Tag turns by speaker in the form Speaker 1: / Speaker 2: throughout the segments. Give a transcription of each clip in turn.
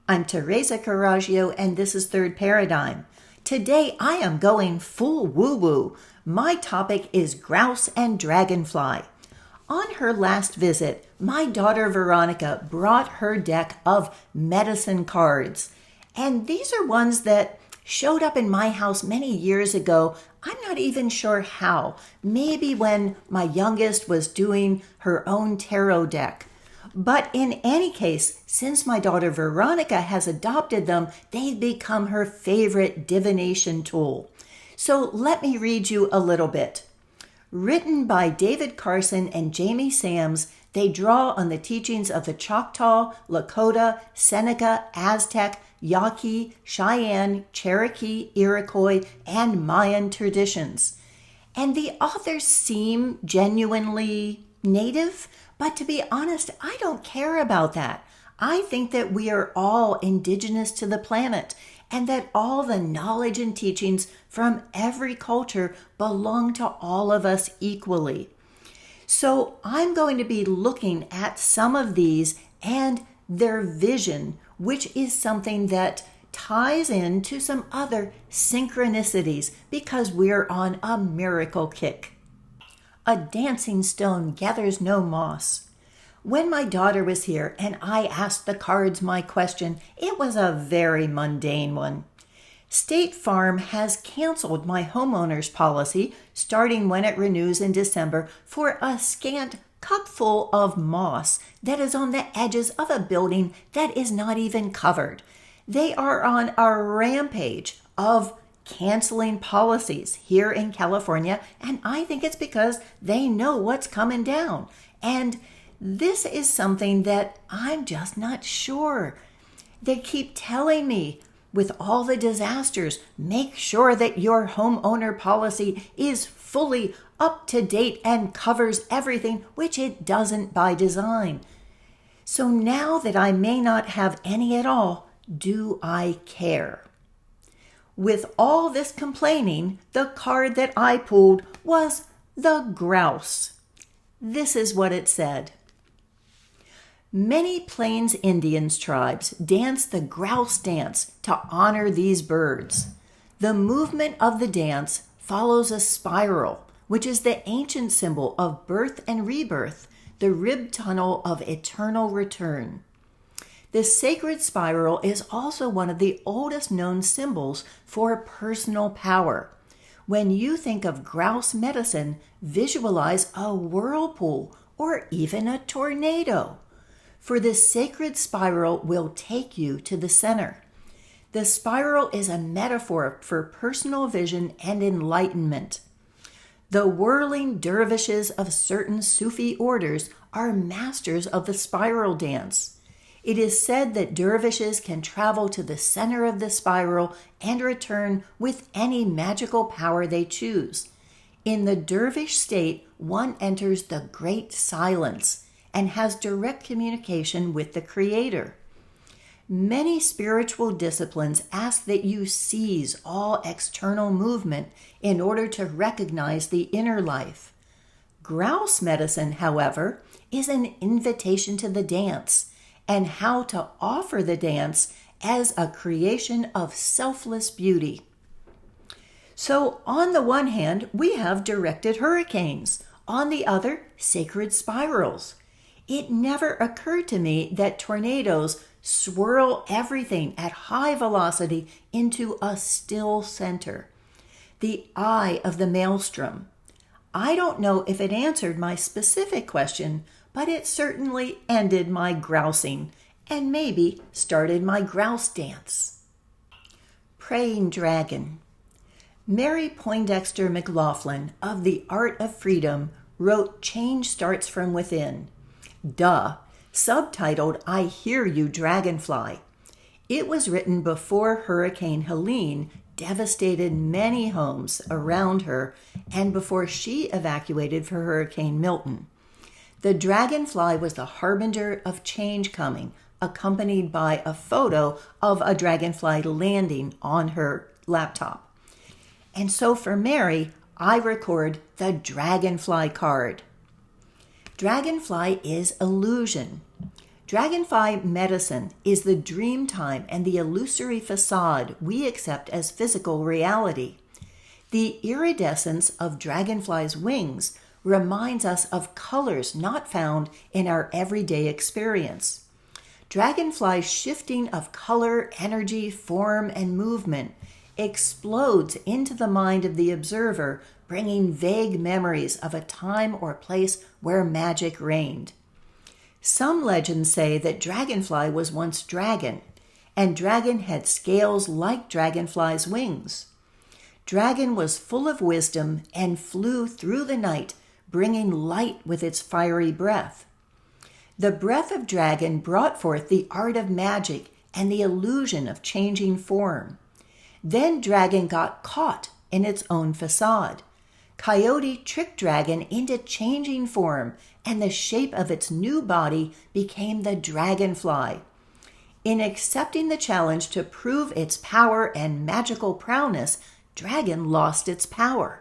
Speaker 1: I'm Teresa Carraggio, and this is Third Paradigm. Today I am going full woo-woo. My topic is grouse and dragonfly. On her last visit, my daughter Veronica brought her deck of medicine cards. And these are ones that showed up in my house many years ago. I'm not even sure how. Maybe when my youngest was doing her own tarot deck. But in any case, since my daughter Veronica has adopted them, they've become her favorite divination tool. So let me read you a little bit. Written by David Carson and Jamie Sams, they draw on the teachings of the Choctaw, Lakota, Seneca, Aztec, Yaqui, Cheyenne, Cherokee, Iroquois, and Mayan traditions. And the authors seem genuinely native, but to be honest, I don't care about that. I think that we are all indigenous to the planet and that all the knowledge and teachings from every culture belong to all of us equally. So I'm going to be looking at some of these and their vision, which is something that ties into some other synchronicities because we're on a miracle kick. A dancing stone gathers no moss. When my daughter was here and I asked the cards my question, it was a very mundane one. State Farm has canceled my homeowner's policy starting when it renews in December for a scant cupful of moss that is on the edges of a building that is not even covered. They are on a rampage of canceling policies here in California, and I think it's because they know what's coming down. And this is something that I'm just not sure. They keep telling me with all the disasters, make sure that your homeowner policy is fully up to date and covers everything, which it doesn't by design. So now that I may not have any at all, do I care? With all this complaining, the card that I pulled was the grouse. This is what it said. Many Plains Indians tribes dance the grouse dance to honor these birds. The movement of the dance follows a spiral, which is the ancient symbol of birth and rebirth, the rib tunnel of eternal return. This sacred spiral is also one of the oldest known symbols for personal power. When you think of grouse medicine, visualize a whirlpool or even a tornado. For this sacred spiral will take you to the center. The spiral is a metaphor for personal vision and enlightenment. The whirling dervishes of certain Sufi orders are masters of the spiral dance. It is said that dervishes can travel to the center of the spiral and return with any magical power they choose. In the dervish state, one enters the great silence and has direct communication with the Creator. Many spiritual disciplines ask that you seize all external movement in order to recognize the inner life. Grouse medicine, however, is an invitation to the dance and how to offer the dance as a creation of selfless beauty. So on the one hand, we have directed hurricanes. On the other, sacred spirals. It never occurred to me that tornadoes swirl everything at high velocity into a still center. The eye of the maelstrom. I don't know if it answered my specific question, but it certainly ended my grousing and maybe started my grouse dance. Praying Dragon. Mary Poindexter McLaughlin of The Art of Freedom wrote Change Starts From Within. Duh, subtitled I Hear You Dragonfly. It was written before Hurricane Helene devastated many homes around her and before she evacuated for Hurricane Milton. The dragonfly was the harbinger of change coming, accompanied by a photo of a dragonfly landing on her laptop. And so for Mary, I record the dragonfly card. Dragonfly is illusion. Dragonfly medicine is the dream time and the illusory facade we accept as physical reality. The iridescence of dragonfly's wings reminds us of colors not found in our everyday experience. Dragonfly's shifting of color, energy, form, and movement explodes into the mind of the observer, bringing vague memories of a time or place where magic reigned. Some legends say that Dragonfly was once dragon, and dragon had scales like dragonfly's wings. Dragon was full of wisdom and flew through the night, bringing light with its fiery breath. The breath of dragon brought forth the art of magic and the illusion of changing form. Then dragon got caught in its own facade. Coyote tricked dragon into changing form, and the shape of its new body became the dragonfly. In accepting the challenge to prove its power and magical prowess, dragon lost its power.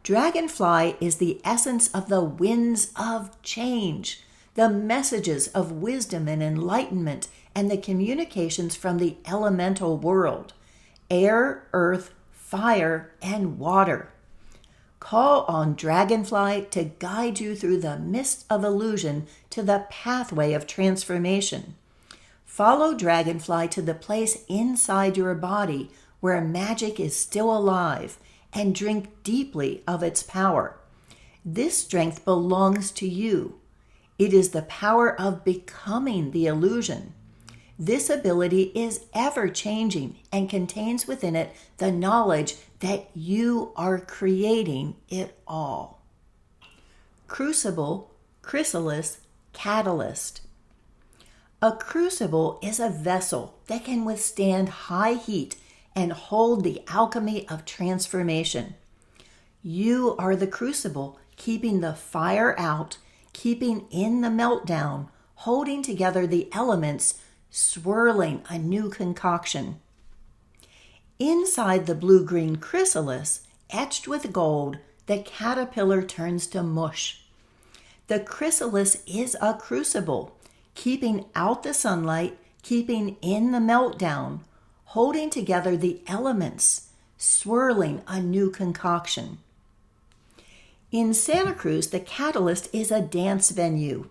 Speaker 1: Dragonfly is the essence of the winds of change, the messages of wisdom and enlightenment, and the communications from the elemental world: air, earth, fire, and water. Call on Dragonfly to guide you through the mist of illusion to the pathway of transformation. Follow Dragonfly to the place inside your body where magic is still alive, and drink deeply of its power. This strength belongs to you. It is the power of becoming the illusion. This ability is ever-changing and contains within it the knowledge that you are creating it all. Crucible, chrysalis, catalyst. A crucible is a vessel that can withstand high heat and hold the alchemy of transformation. You are the crucible, keeping the fire out, keeping in the meltdown, holding together the elements, swirling a new concoction. Inside the blue-green chrysalis, etched with gold, the caterpillar turns to mush. The chrysalis is a crucible, keeping out the sunlight, keeping in the meltdown, holding together the elements, swirling a new concoction. In Santa Cruz, the catalyst is a dance venue.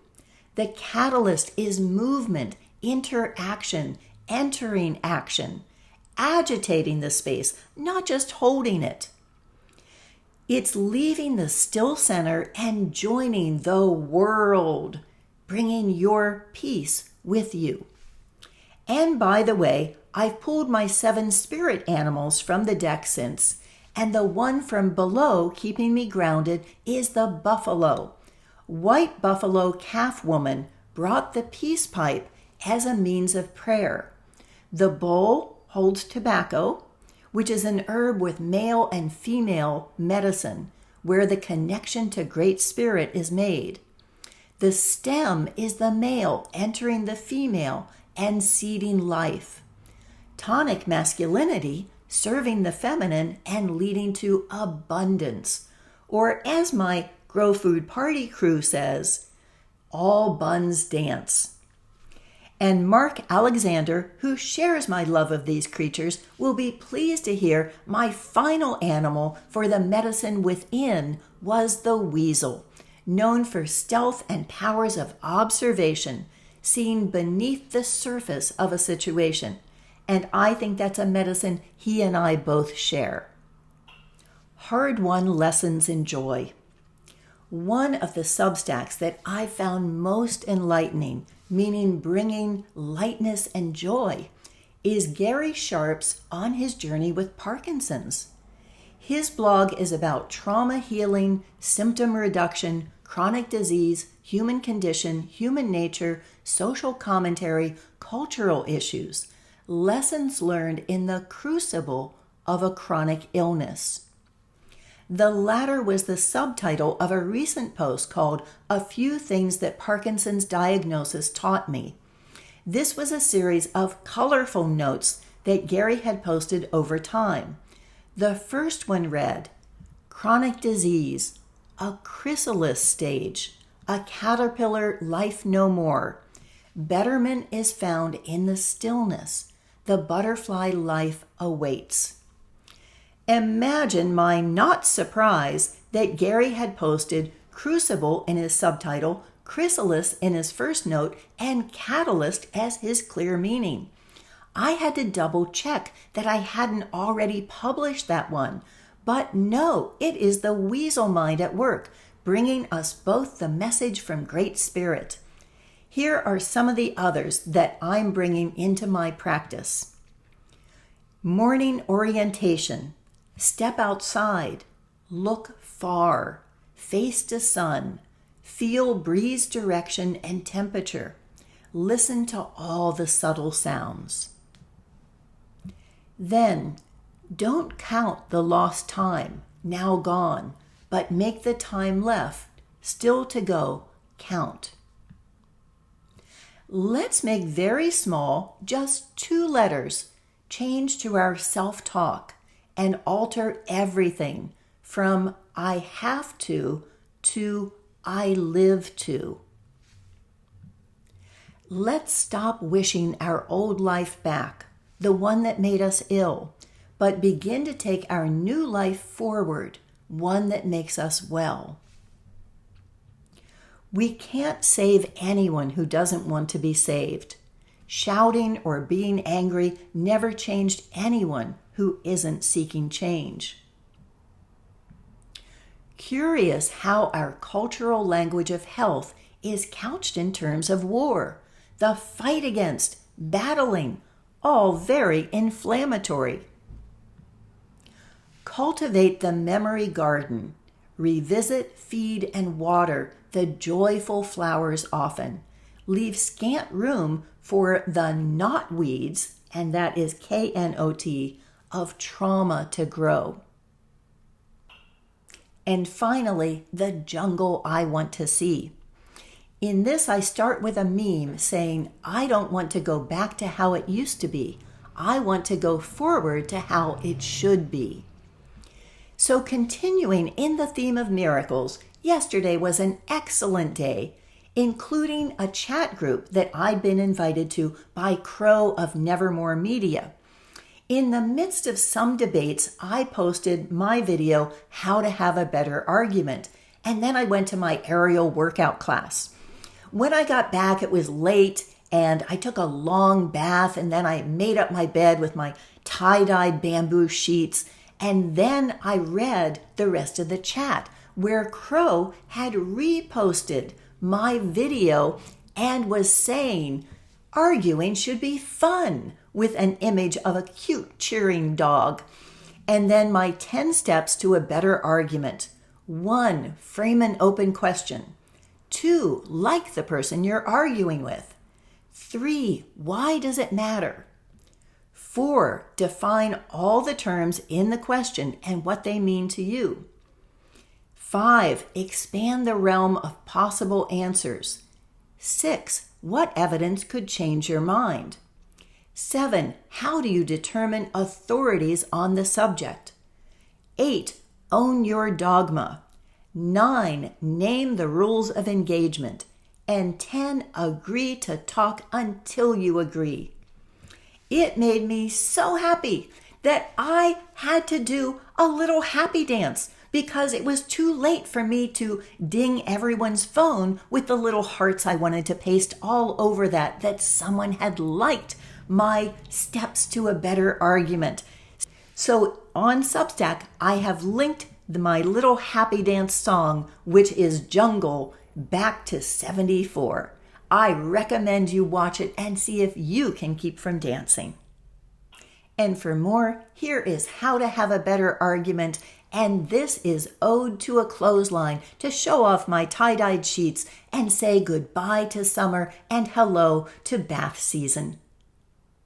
Speaker 1: The catalyst is movement, interaction, entering action, agitating the space, not just holding it. It's leaving the still center and joining the world, bringing your peace with you. And by the way, I've pulled my 7 spirit animals from the deck since, and the one from below keeping me grounded is the buffalo. White buffalo calf woman brought the peace pipe as a means of prayer. The bowl holds tobacco, which is an herb with male and female medicine, where the connection to Great Spirit is made. The stem is the male entering the female and seeding life. Tonic masculinity serving the feminine and leading to abundance. Or as my Grow Food Party crew says, all buns dance. And Mark Alexander, who shares my love of these creatures, will be pleased to hear my final animal for the medicine within was the weasel, known for stealth and powers of observation, seen beneath the surface of a situation. And I think that's a medicine he and I both share. Hard-won lessons in joy. One of the Substacks that I found most enlightening, meaning bringing lightness and joy, is Gary Sharpe's On His Journey with Parkinson's. His blog is about trauma healing, symptom reduction, chronic disease, human condition, human nature, social commentary, cultural issues, lessons learned in the crucible of a chronic illness. The latter was the subtitle of a recent post called A Few Things That Parkinson's Diagnosis Taught Me. This was a series of colorful notes that Gary had posted over time. The first one read, Chronic disease, a chrysalis stage, a caterpillar life no more, Betterment is found in the stillness. The butterfly life awaits. Imagine my not surprise that Gary had posted crucible in his subtitle, chrysalis in his first note, and catalyst as his clear meaning. I had to double check that I hadn't already published that one. But no, it is the weasel mind at work, bringing us both the message from Great Spirit. Here are some of the others that I'm bringing into my practice. Morning orientation. Step outside. Look far. Face to sun. Feel breeze direction and temperature. Listen to all the subtle sounds. Then, don't count the lost time, now gone, but make the time left, still to go, count. Let's make very small, just 2 letters, change to our self-talk and alter everything from I have to I live to. Let's stop wishing our old life back, the one that made us ill, but begin to take our new life forward, one that makes us well. We can't save anyone who doesn't want to be saved. Shouting or being angry never changed anyone who isn't seeking change. Curious how our cultural language of health is couched in terms of war, the fight against, battling, all very inflammatory. Cultivate the memory garden. Revisit, feed, and water the joyful flowers often. Leave scant room for the knotweeds, and that is KNOT, of trauma to grow. And finally, the jungle I want to see. In this, I start with a meme saying, I don't want to go back to how it used to be. I want to go forward to how it should be. So continuing in the theme of miracles, yesterday was an excellent day, including a chat group that I'd been invited to by Crow of Nevermore Media. In the midst of some debates, I posted my video, How to Have a Better Argument, and then I went to my aerial workout class. When I got back, it was late, and I took a long bath, and then I made up my bed with my tie-dyed bamboo sheets, and then I read the rest of the chat, where Crow had reposted my video and was saying, arguing should be fun, with an image of a cute cheering dog. And then my 10 steps to a better argument. 1, frame an open question. 2, like the person you're arguing with. 3, why does it matter? 4, define all the terms in the question and what they mean to you. 5, expand the realm of possible answers. 6, what evidence could change your mind? 7, how do you determine authorities on the subject? 8, own your dogma. 9, name the rules of engagement. And 10, agree to talk until you agree. It made me so happy that I had to do a little happy dance because it was too late for me to ding everyone's phone with the little hearts I wanted to paste all over that someone had liked my steps to a better argument. So on Substack, I have linked my little happy dance song, which is Jungle, back to 74. I recommend you watch it and see if you can keep from dancing. And for more, here is How to Have a Better Argument, and this is Ode to a Clothesline to show off my tie-dyed sheets and say goodbye to summer and hello to bath season.